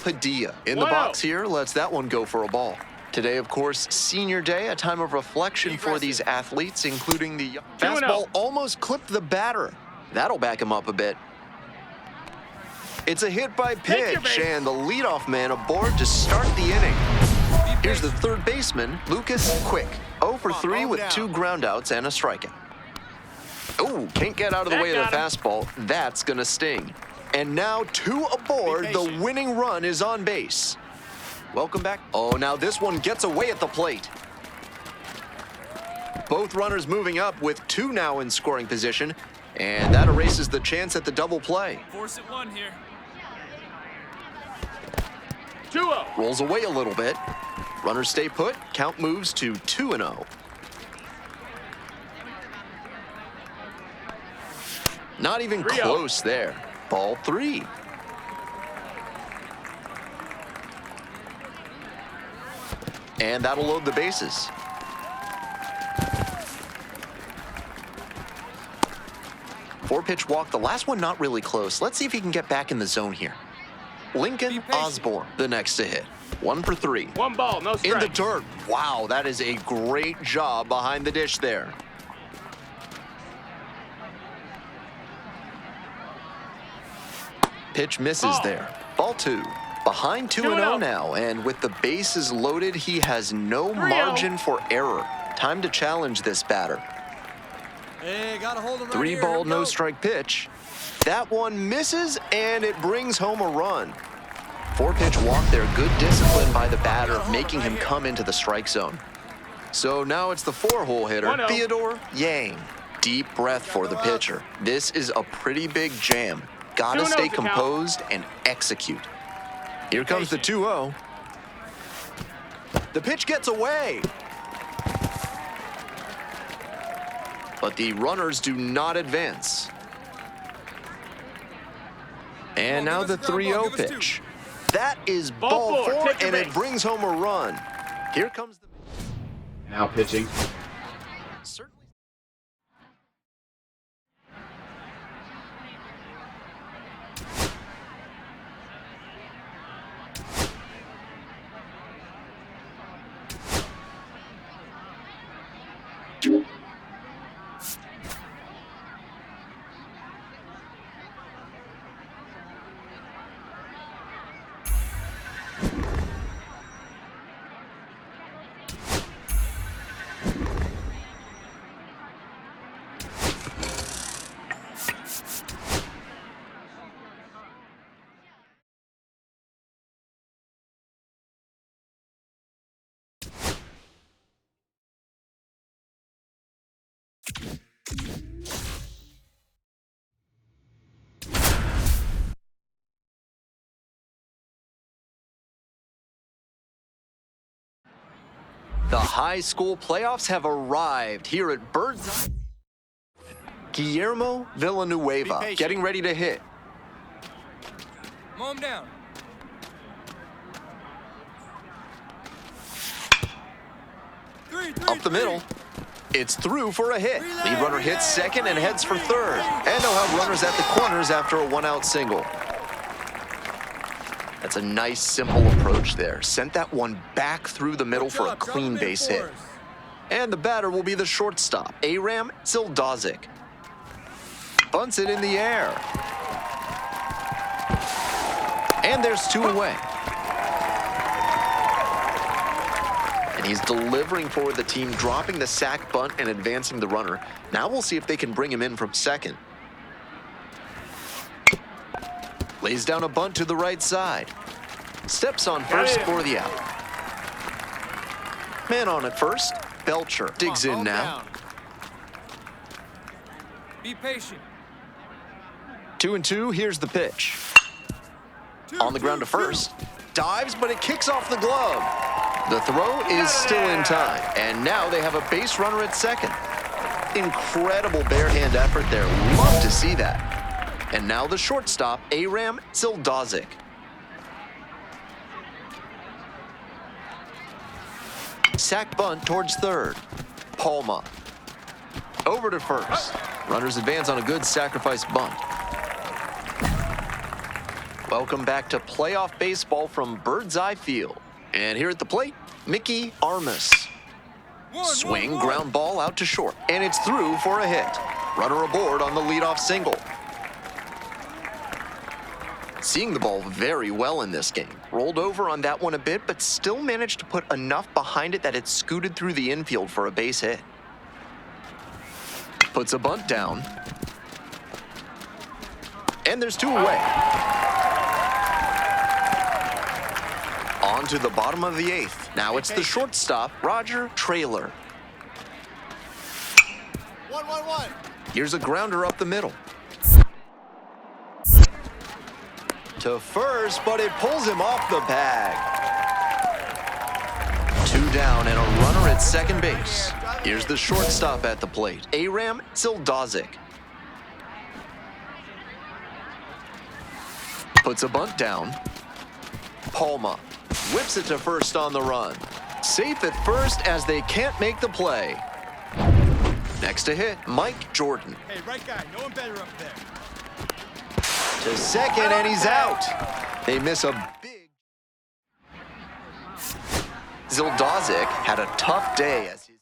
Padilla. In the box here, lets that one go for a ball. Today, of course, senior day, a time of reflection for these athletes, including the fastball almost clipped the batter. That'll back him up a bit. It's a hit by pitch, and the leadoff man aboard to start the inning. Here's the third baseman, Lucas Quick. 0 for 3 with 2 groundouts and a strikeout. Oh, can't get out of the way of the fastball. That's going to sting. And now 2 aboard. The winning run is on base. Welcome back. Oh, now this one gets away at the plate. Both runners moving up with 2 now in scoring position. And that erases the chance at the double play. Force it 1 here. 2-0. Rolls away a little bit. Runners stay put. Count moves to 2-0. Not even close there. Ball 3. And that'll load the bases. Four-pitch walk. The last one not really close. Let's see if he can get back in the zone here. Lincoln Osborne, the next to hit. 1 for 3. 1 ball, no strike. In the dirt. Wow, that is a great job behind the dish there. Pitch misses there. Ball 2. Behind 2-0 now, and with the bases loaded, he has no margin for error. Time to challenge this batter. Hey, got a hold of 3 ball, no strike pitch. That one misses, and it brings home a run. 4-pitch walk there. Good discipline by the batter, making him come into the strike zone. So now it's the 4-hole hitter, Theodore Yang. Deep breath for the pitcher. This is a pretty big jam. Gotta stay composed and execute. Here comes the 2-0. The pitch gets away. But the runners do not advance. And now the 3-0 pitch. That is ball 4, and it brings home a run. Here comes the... Now pitching. Certainly. The high school playoffs have arrived here at Birdseye. Guillermo Villanueva getting ready to hit. Mow him down. Up the middle. It's through for a hit. Lead runner hits second and heads for third. And they'll have runners at the corners after a 1-out single. That's a nice, simple approach there. Sent that one back through the middle for a clean base hit. And the batter will be the shortstop, Aram Zildazik. Bunts it in the air. And there's 2 away. And he's delivering for the team, dropping the sac bunt and advancing the runner. Now we'll see if they can bring him in from second. Lays down a bunt to the right side. Steps on first for the out. Man on at first. Belcher digs in now. Be patient. 2-2, here's the pitch. On the ground to first. Dives, but it kicks off the glove. The throw is still in time. And now they have a base runner at second. Incredible bare hand effort there. Love to see that. And now the shortstop, Aram Zildazik. Sack bunt towards third. Palma. Over to first. Runners advance on a good sacrifice bunt. Welcome back to playoff baseball from Bird's Eye Field. And here at the plate, Mickey Armas. Swing, ground ball out to short, and it's through for a hit. Runner aboard on the leadoff single. Seeing the ball very well in this game. Rolled over on that one a bit, but still managed to put enough behind it that it scooted through the infield for a base hit. Puts a bunt down. And there's two away. On to the bottom of the eighth. Now it's the shortstop, Roger Traylor. 1-1-1. Here's a grounder up the middle. To first, but it pulls him off the bag. Two down and a runner at second base. Here's the shortstop at the plate, Aram Zildazik. Puts a bunt down. Palma whips it to first on the run. Safe at first as they can't make the play. Next to hit, Mike Jordan. Hey, right guy, no one better up there. To second, and he's out. They miss a big. Zildazik had a tough day as his.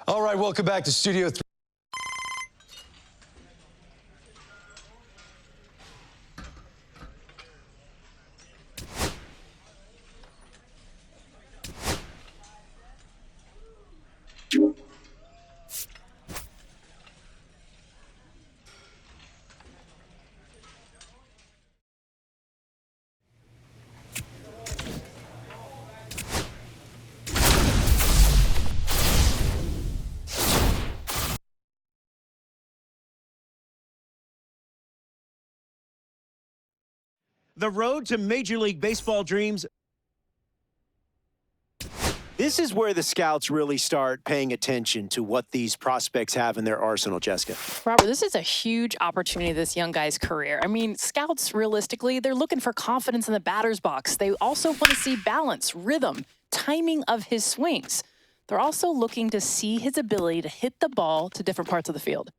All right, welcome back to Studio 3. The road to Major League Baseball dreams. This is where the scouts really start paying attention to what these prospects have in their arsenal, Jessica. Robert, this is a huge opportunity in this young guy's career. I mean, scouts, realistically, they're looking for confidence in the batter's box. They also want to see balance, rhythm, timing of his swings. They're also looking to see his ability to hit the ball to different parts of the field.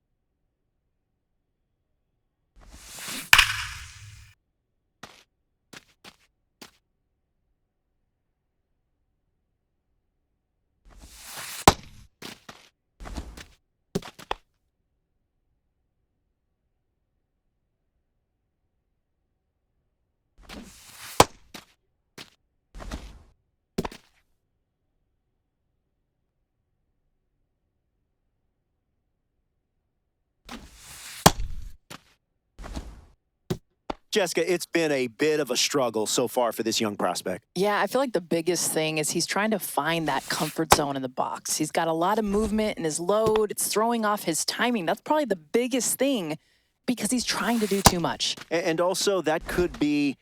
Jessica, it's been a bit of a struggle so far for this young prospect. Yeah, I feel like the biggest thing is he's trying to find that comfort zone in the box. He's got a lot of movement in his load. It's throwing off his timing. That's probably the biggest thing because he's trying to do too much. And also that could be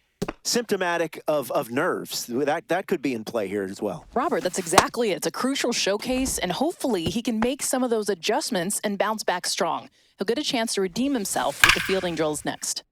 symptomatic of nerves. That could be in play here as well. Robert, that's exactly it. It's a crucial showcase, and hopefully he can make some of those adjustments and bounce back strong. He'll get a chance to redeem himself with the fielding drills next.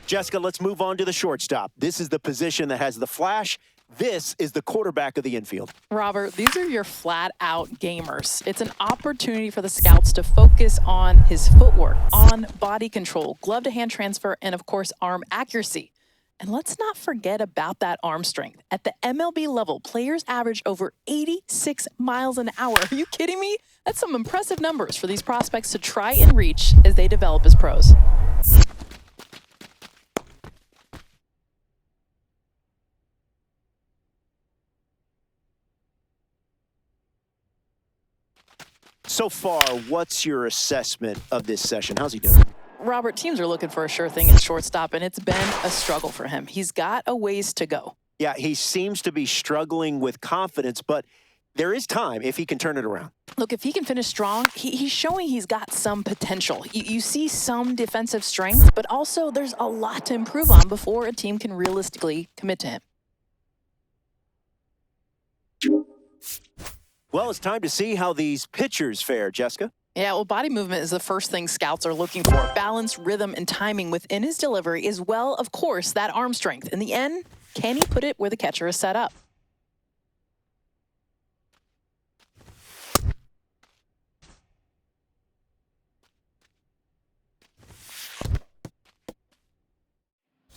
Jessica, let's move on to the shortstop. This is the position that has the flash. This is the quarterback of the infield. Robert, these are your flat-out gamers. It's an opportunity for the scouts to focus on his footwork, on body control, glove-to-hand transfer, and, of course, arm accuracy. And let's not forget about that arm strength. At the MLB level, players average over 86 miles an hour. Are you kidding me? That's some impressive numbers for these prospects to try and reach as they develop as pros. So far, what's your assessment of this session? How's he doing? Robert, teams are looking for a sure thing at shortstop, and it's been a struggle for him. He's got a ways to go. Yeah, he seems to be struggling with confidence, but there is time if he can turn it around. Look, if he can finish strong, he's showing he's got some potential. You see some defensive strength, but also there's a lot to improve on before a team can realistically commit to him. Well, it's time to see how these pitchers fare, Jessica. Yeah, well, body movement is the first thing scouts are looking for. Balance, rhythm, and timing within his delivery, as well, of course, that arm strength. In the end, can he put it where the catcher is set up?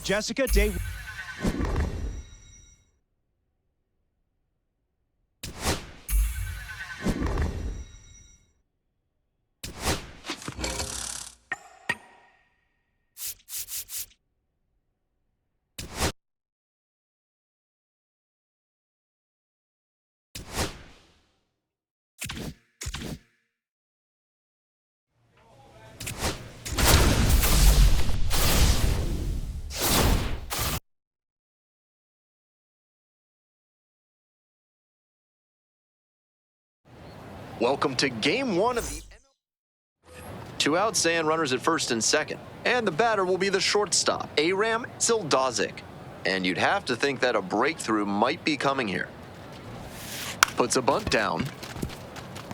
Jessica, day. Welcome to game one of the MLB. 2 outs and runners at first and second. And the batter will be the shortstop, Aram Sildazik. And you'd have to think that a breakthrough might be coming here. Puts a bunt down.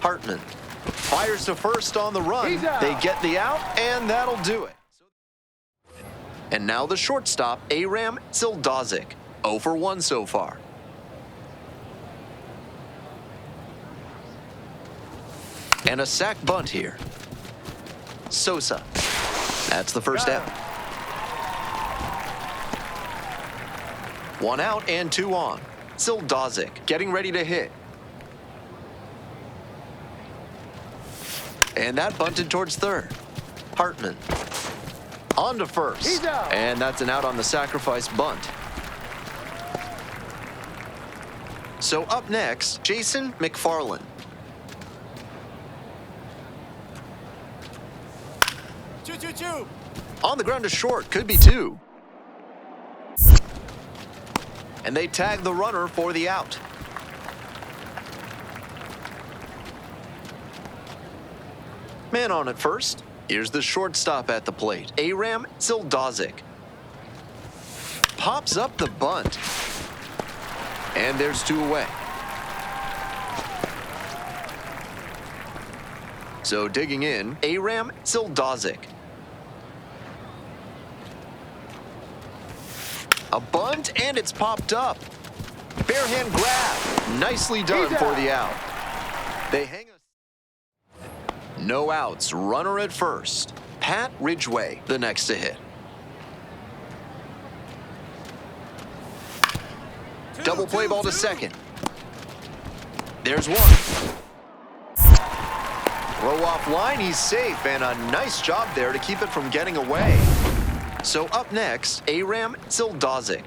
Hartman fires to first on the run. They get the out, and that'll do it. And now the shortstop, Aram Sildazik. 0 for 1 so far. And a sac bunt here. Sosa. That's the first out. 1 out and 2 on. Sildazik getting ready to hit. And that bunted towards third. Hartman on to first. And that's an out on the sacrifice bunt. So up next, Jason McFarland. 2-2-2. On the ground to short, could be 2. And they tag the runner for the out. Man on at first. Here's the shortstop at the plate, Aram Sildazik. Pops up the bunt. And there's 2 away. So digging in, Aram Sildazik. A bunt, and it's popped up. Bare hand grab. Nicely done for the out. They hang a... No outs. Runner at first. Pat Ridgway, the next to hit. Double play ball to second. There's 1. Throw off line, he's safe, and a nice job there to keep it from getting away. So up next, Aram Sildazik.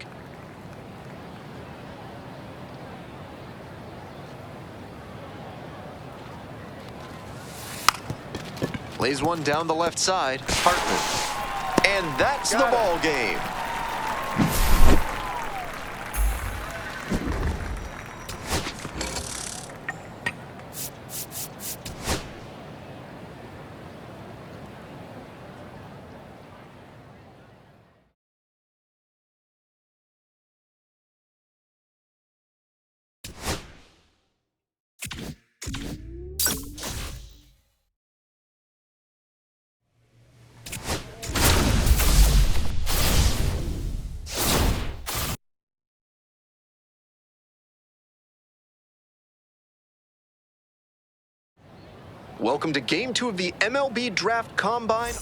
Lays one down the left side, Hartman. And that's the ball game. Welcome to Game 2 of the MLB Draft Combine.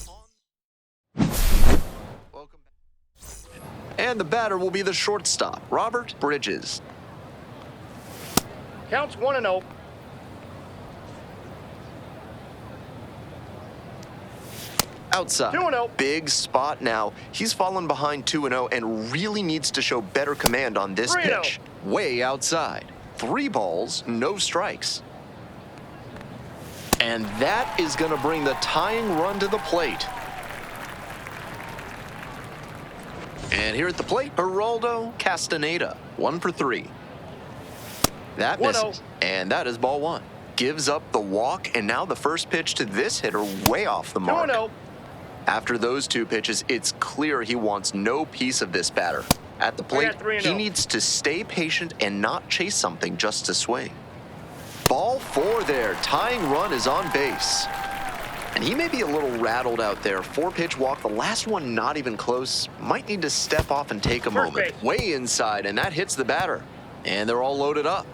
Welcome back. And the batter will be the shortstop, Robert Bridges. Counts 1-0. Outside. 2-0. Big spot now. He's fallen behind 2-0 and really needs to show better command on this 3-0. pitch. Way outside. 3 balls, no strikes. And that is going to bring the tying run to the plate. And here at the plate, Geraldo Castaneda, 1 for 3. That 1-0. misses, and that is ball 1. Gives up the walk, and now the first pitch to this hitter way off the mark. 2-0. After those 2 pitches, it's clear he wants no piece of this batter. At the plate, he needs to stay patient and not chase something just to swing. Ball 4 there. Tying run is on base. And he may be a little rattled out there. 4-pitch walk, the last one not even close. Might need to step off and take a moment. Base. Way inside, and that hits the batter. And they're all loaded up.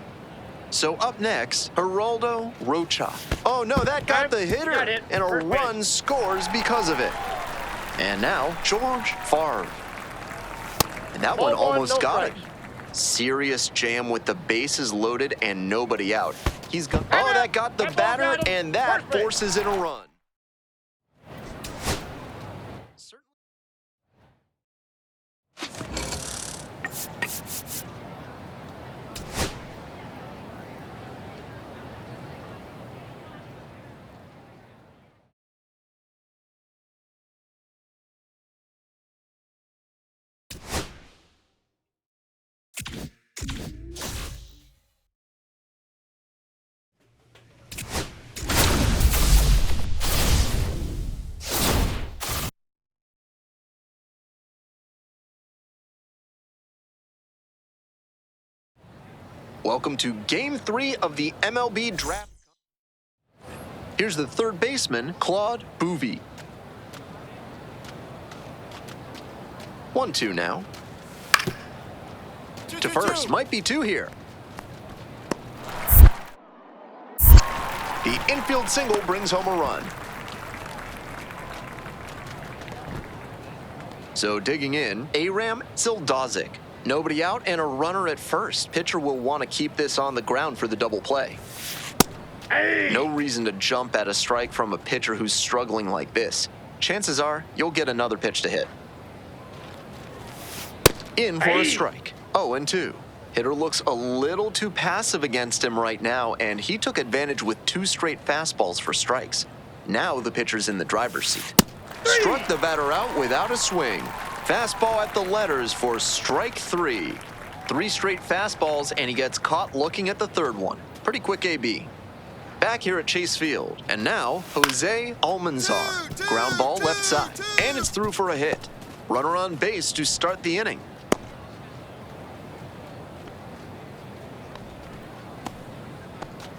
So up next, Geraldo Rocha. Oh no, that got the hitter. Got it. And a First run base. scores because of it. And now, George Favre. And that one Ball 1, almost no got strikes. it. Serious jam with the bases loaded and nobody out. He's got, oh, that got the That ball batter, got him. and that First base. forces in a run. Welcome to Game 3 of the MLB Draft. Here's the third baseman, Claude Bouvie. 1-2 now. To first, might be 2 here. The infield single brings home a run. So digging in, Aram Sildazik. Nobody out and a runner at first. Pitcher will want to keep this on the ground for the double play. No reason to jump at a strike from a pitcher who's struggling like this. Chances are you'll get another pitch to hit. In for a strike. 0-2. Hitter looks a little too passive against him right now, and he took advantage with 2 straight fastballs for strikes. Now the pitcher's in the driver's seat. Struck the batter out without a swing. Fastball at the letters for strike 3. 3 straight fastballs, and he gets caught looking at the third one. Pretty quick AB. Back here at Chase Field, and now Jose Almanzar. Ground ball left side, and it's through for a hit. Runner on base to start the inning.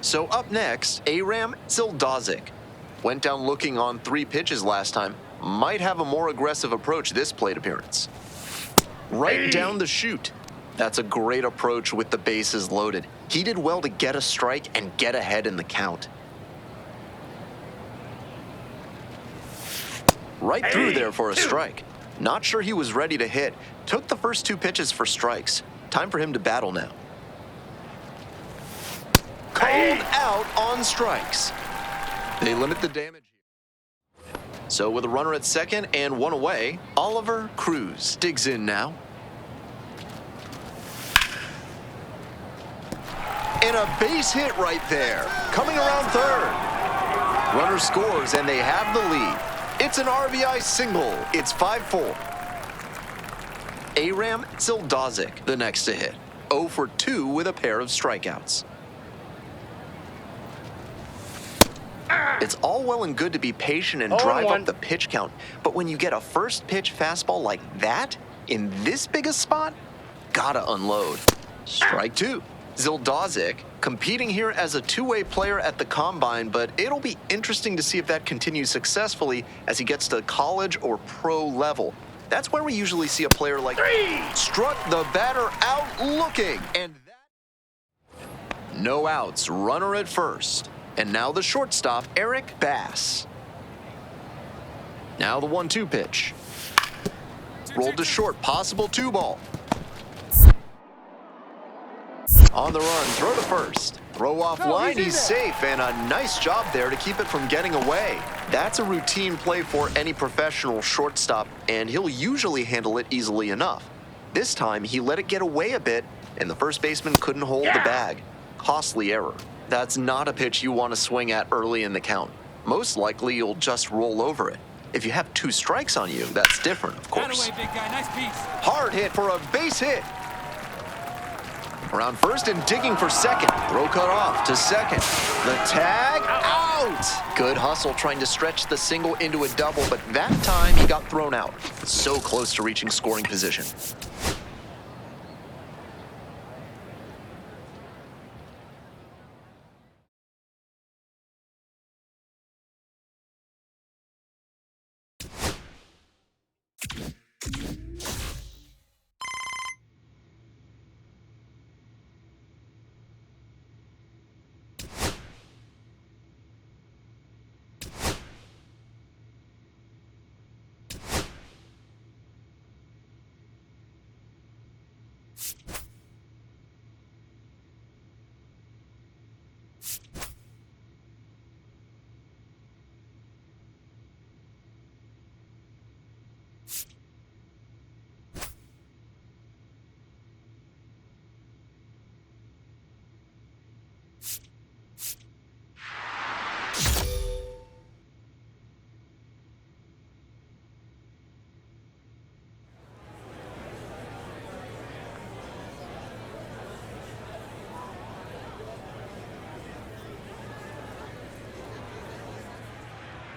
So up next, Aram Sildazik. Went down looking on 3 pitches last time. Might have a more aggressive approach this plate appearance. Right down the chute. That's a great approach with the bases loaded. He did well to get a strike and get ahead in the count. Right through there for a strike. Not sure he was ready to hit. Took the first 2 pitches for strikes. Time for him to battle now. Called out on strikes. They limit the damage. So with a runner at second and 1 away, Oliver Cruz digs in now. And a base hit right there. Coming around third. Runner scores and they have the lead. It's an RBI single. It's 5-4. Aram Sildazik, the next to hit. 0 for 2 with a pair of strikeouts. It's all well and good to be patient and drive up the pitch count, but when you get a first pitch fastball like that, in this big a spot, gotta unload. Strike 2. Sildazik competing here as a 2-way player at the combine, but it'll be interesting to see if that continues successfully as he gets to college or pro level. That's where we usually see a player like struck the batter out looking, and that no outs, runner at first. And now the shortstop, Eric Bass. Now the 1-2 pitch. Rolled to short, possible 2-ball. On the run, throw to first. Throw off line, he's safe, and a nice job there to keep it from getting away. That's a routine play for any professional shortstop, and he'll usually handle it easily enough. This time, he let it get away a bit, and the first baseman couldn't hold the bag. Costly error. That's not a pitch you want to swing at early in the count. Most likely, you'll just roll over it. If you have 2 strikes on you, that's different, of course. That away, big guy. Nice piece. Hard hit for a base hit. Around first and digging for second. Throw cut off to second. The tag, out! Good hustle trying to stretch the single into a double, but that time he got thrown out. So close to reaching scoring position.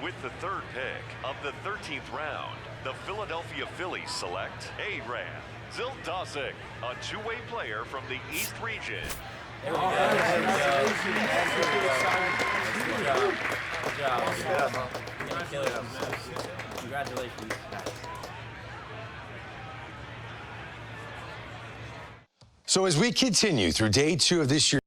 With the third pick of the 13th round, the Philadelphia Phillies select A-Ram Zildosic, a two-way player from the East region. Good job. Congratulations. So as we continue through day 2 of this year.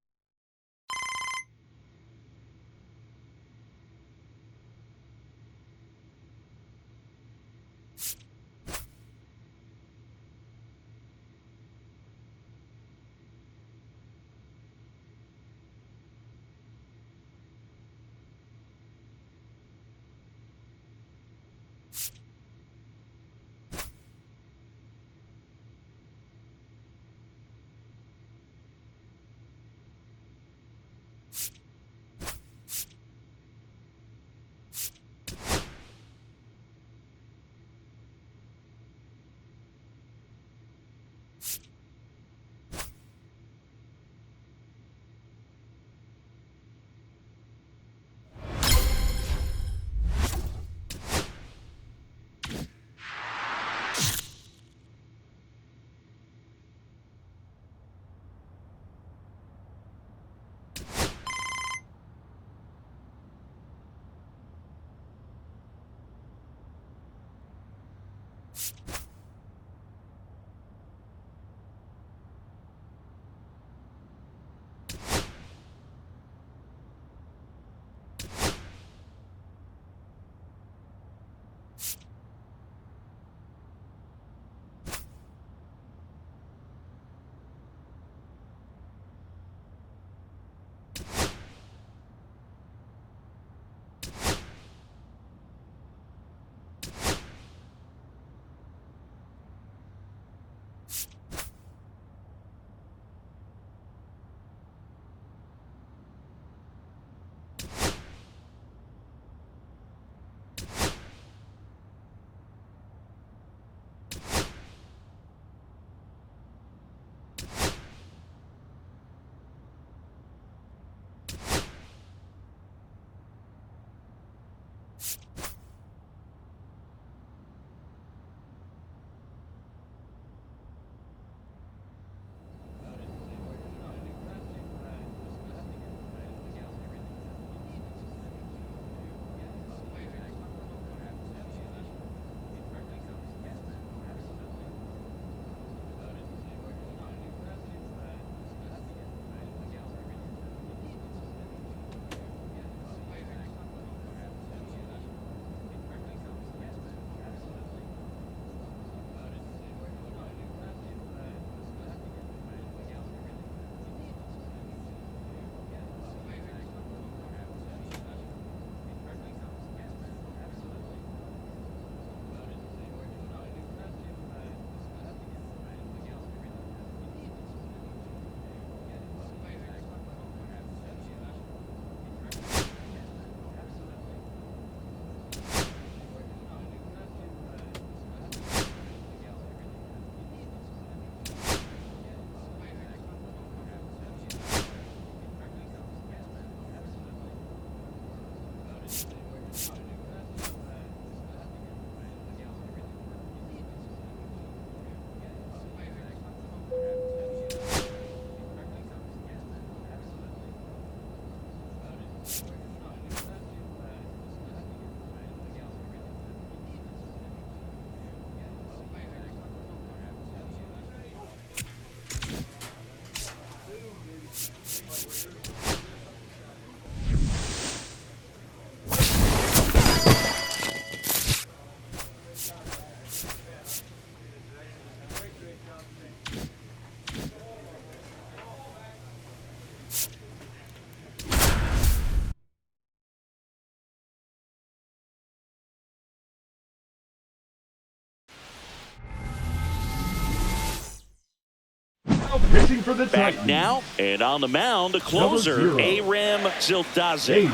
Pitching for the Back Titans. now, and on the mound, the closer, Aram Zildazik.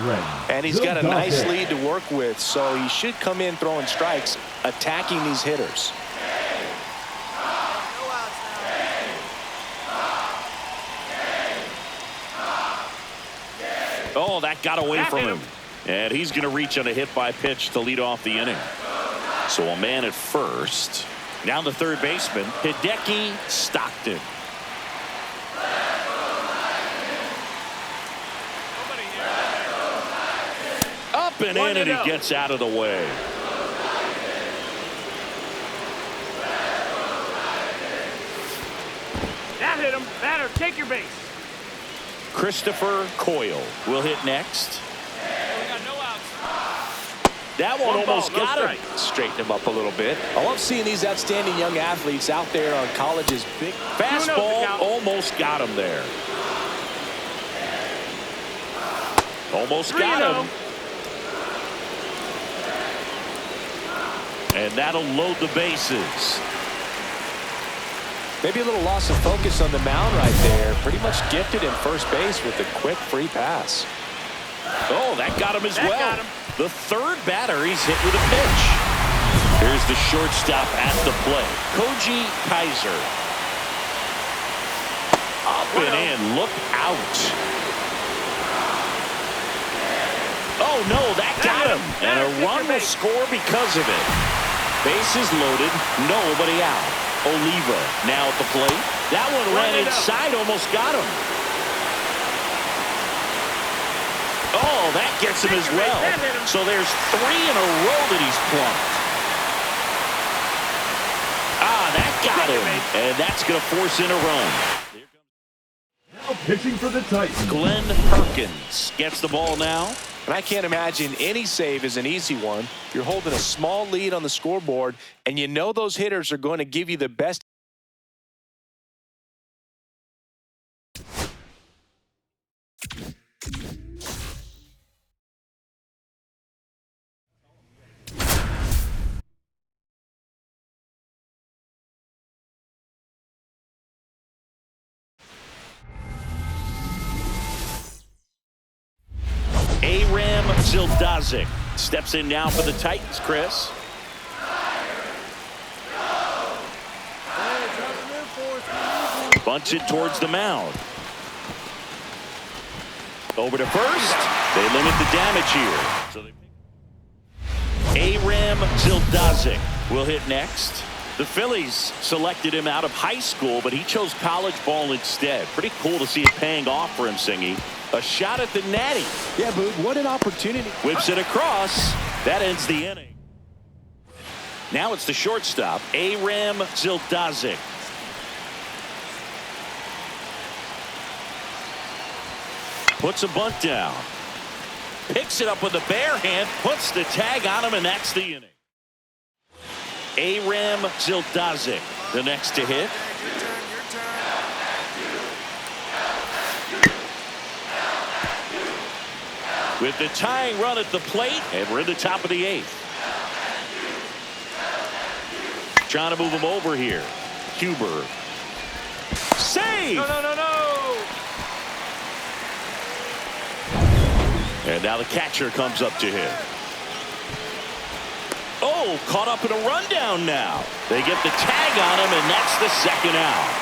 And he's got a nice lead to work with, so he should come in throwing strikes, attacking these hitters. Oh, that got away from him. And he's going to reach on a hit by pitch to lead off the inning. So a man at first. Now the third baseman, Hideki Stockton. Up and in, and he gets out of the way. That hit him. Batter, take your base. Christopher Coyle will hit next. We got no outs. That one almost got him. Straighten him up a little bit. I love seeing these outstanding young athletes out there on college's big Fastball almost got him there. Almost got him. And that'll load the bases. Maybe a little loss of focus on the mound right there. Pretty much gifted in first base with a quick free pass. Oh, that got him as well. The third batter he's hit with a pitch. Here's the shortstop at the plate, Koji Kaiser. Up and in, look out. Oh no, that got him. And a run will score because of it. Bases loaded, nobody out. Oliva now at the plate. That one ran inside, almost got him. Oh, that gets him as well. So there's 3 in a row that he's plunked. Ah, that got him. And that's going to force in a run. Now pitching for the Titans. Glenn Perkins gets the ball now. And I can't imagine any save is an easy one. You're holding a small lead on the scoreboard, and you know those hitters are going to give you the best. Aram Zildazik steps in now for the Titans, Chris. Bunts it towards the mound. Over to first. They limit the damage here. So Aram Zildazik will hit next. The Phillies selected him out of high school, but he chose college ball instead. Pretty cool to see it paying off for him, Singy. A shot at the natty. Yeah, but what an opportunity. Whips it across. That ends the inning. Now it's the shortstop, Aram Zildazik. Puts a bunt down. Picks it up with a bare hand, puts the tag on him, and that's the inning. Aram Zildazik, the next to hit. With the tying run at the plate, and we're in the top of the 8th. Trying to move him over here. Huber. Save! No. And now the catcher comes up to him. Oh, caught up in a rundown now. They get the tag on him, and that's the second out.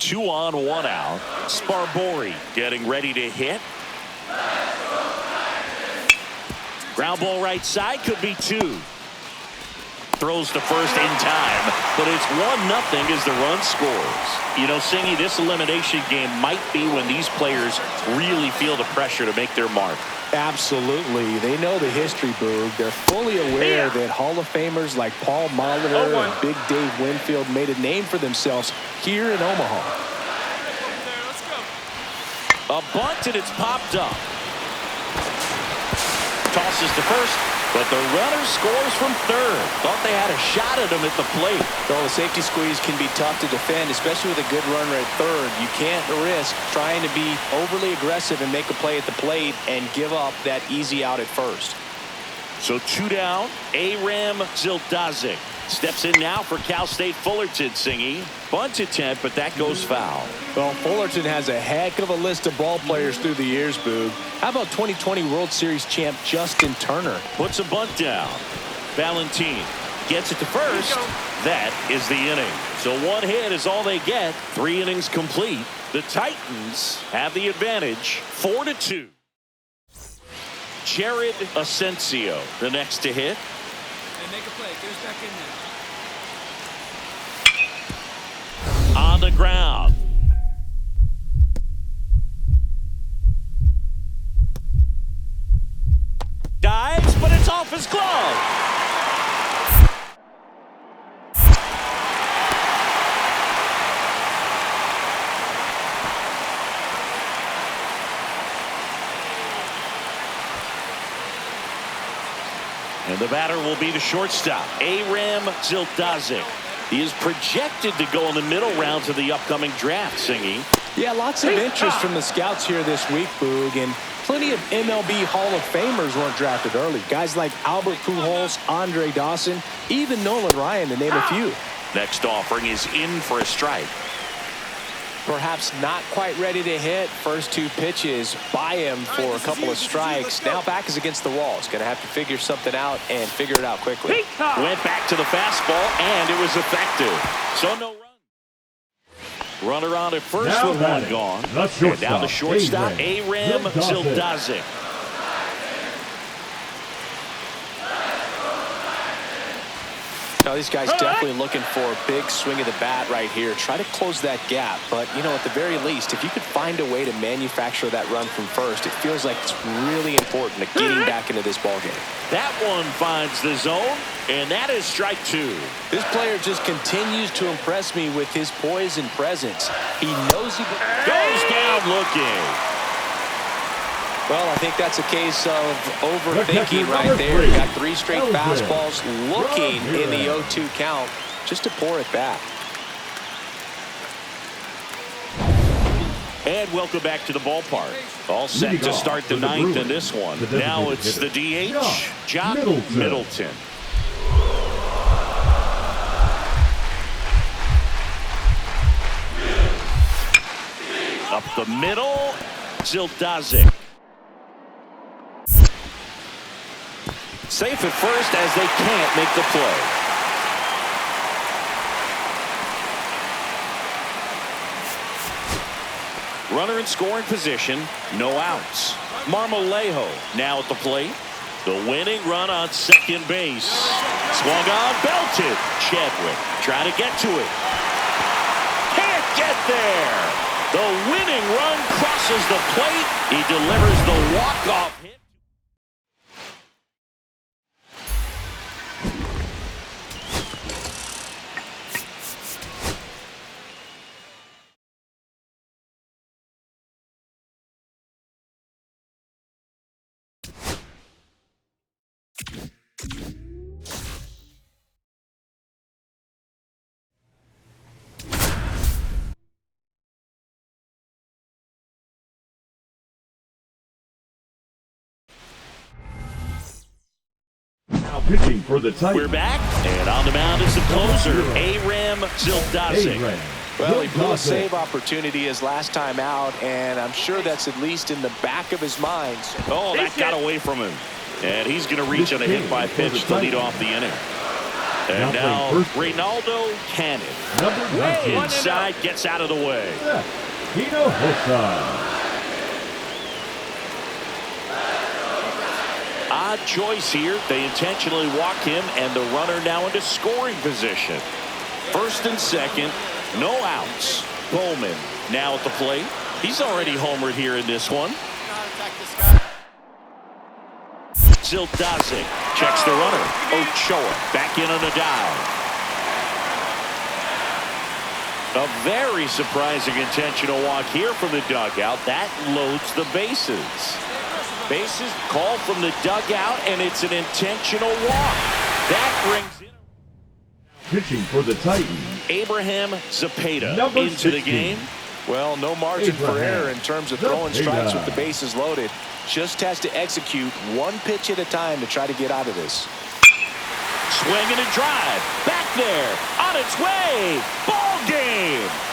2 on, 1 out. Sparbori getting ready to hit. Ground ball right side, could be 2. Throws to first in time, but it's 1-0 as the run scores. You know, Singy, this elimination game might be when these players really feel the pressure to make their mark. Absolutely. They know the history, Boog. They're fully aware that Hall of Famers like Paul Molitor and Big Dave Winfield made a name for themselves here in Omaha. A bunt, and it's popped up. Tosses to first, but the runner scores from third. Thought they had a shot at him at the plate. Well, the safety squeeze can be tough to defend, especially with a good runner at third. You can't risk trying to be overly aggressive and make a play at the plate and give up that easy out at first. So 2 down. Aram Zildazik steps in now for Cal State Fullerton. Singy. Bunt attempt, but that goes foul. Well, Fullerton has a heck of a list of ball players through the years, Boog. How about 2020 World Series champ Justin Turner? Puts a bunt down. Valentin gets it to first. That is the inning. So 1 hit is all they get. 3 innings complete. The Titans have the advantage, 4-2. Jared Asensio, the next to hit. And make a play. Get us back in there. On the ground. Dives, but it's off his glove. And the batter will be the shortstop, Aram Zildazik. He is projected to go in the middle rounds of the upcoming draft, Singy. Yeah, lots of interest from the scouts here this week, Boog, and plenty of MLB Hall of Famers weren't drafted early. Guys like Albert Pujols, Andre Dawson, even Nolan Ryan, to name a few. Next offering is in for a strike. Perhaps not quite ready to hit. First 2 pitches by him for a couple of strikes. Now back is against the wall. He's going to have to figure something out and figure it out quickly. Went back to the fastball, and it was effective. So no run. Runner on at first now with 1 gone. And now the shortstop, Aram Zildazik. Now these guys definitely looking for a big swing of the bat right here. Try to close that gap. But, you know, at the very least, if you could find a way to manufacture that run from first, it feels like it's really important to getting back into this ballgame. That one finds the zone, and that is strike 2. This player just continues to impress me with his poise and presence. He knows he goes down looking. Well, I think that's a case of overthinking right there. You got 3 straight fastballs looking in the 0-2 count just to pour it back. And welcome back to the ballpark. All set to start the 9th in this one. Now it's the DH, Jock Middleton. Up the middle, Zildazik. Safe at first as they can't make the play. Runner in scoring position, no outs. Marmolejo now at the plate. The winning run on second base. Swung on, belted. Chadwick trying to get to it. Can't get there. The winning run crosses the plate. He delivers the walk-off hit. Pitching for the Titans. We're back, and on the mound is the closer, Aram Zildazik. Well, he blew a save opportunity his last time out, and I'm sure that's at least in the back of his mind. Oh, that got away from him. And he's going to reach on a hit by pitch to lead off the inning. And now Reynaldo Cannon. Number Way 19. inside, gets out of the way. Hinojosa. Odd choice here. They intentionally walk him, and the runner now into scoring position. First and second, no outs. Bowman now at the plate. He's already homered here in this one. Zildasic checks the runner. Ochoa back in on a dive. A very surprising intentional walk here from the dugout. That loads the bases. Bases called from the dugout, and it's an intentional walk. That brings in Pitching for the Titans, Abraham Zapata Number into 16. the game. Well, no margin for error in terms of throwing strikes with the bases loaded. Just has to execute one pitch at a time to try to get out of this. Swing and a drive. Back there. On its way. Ball game.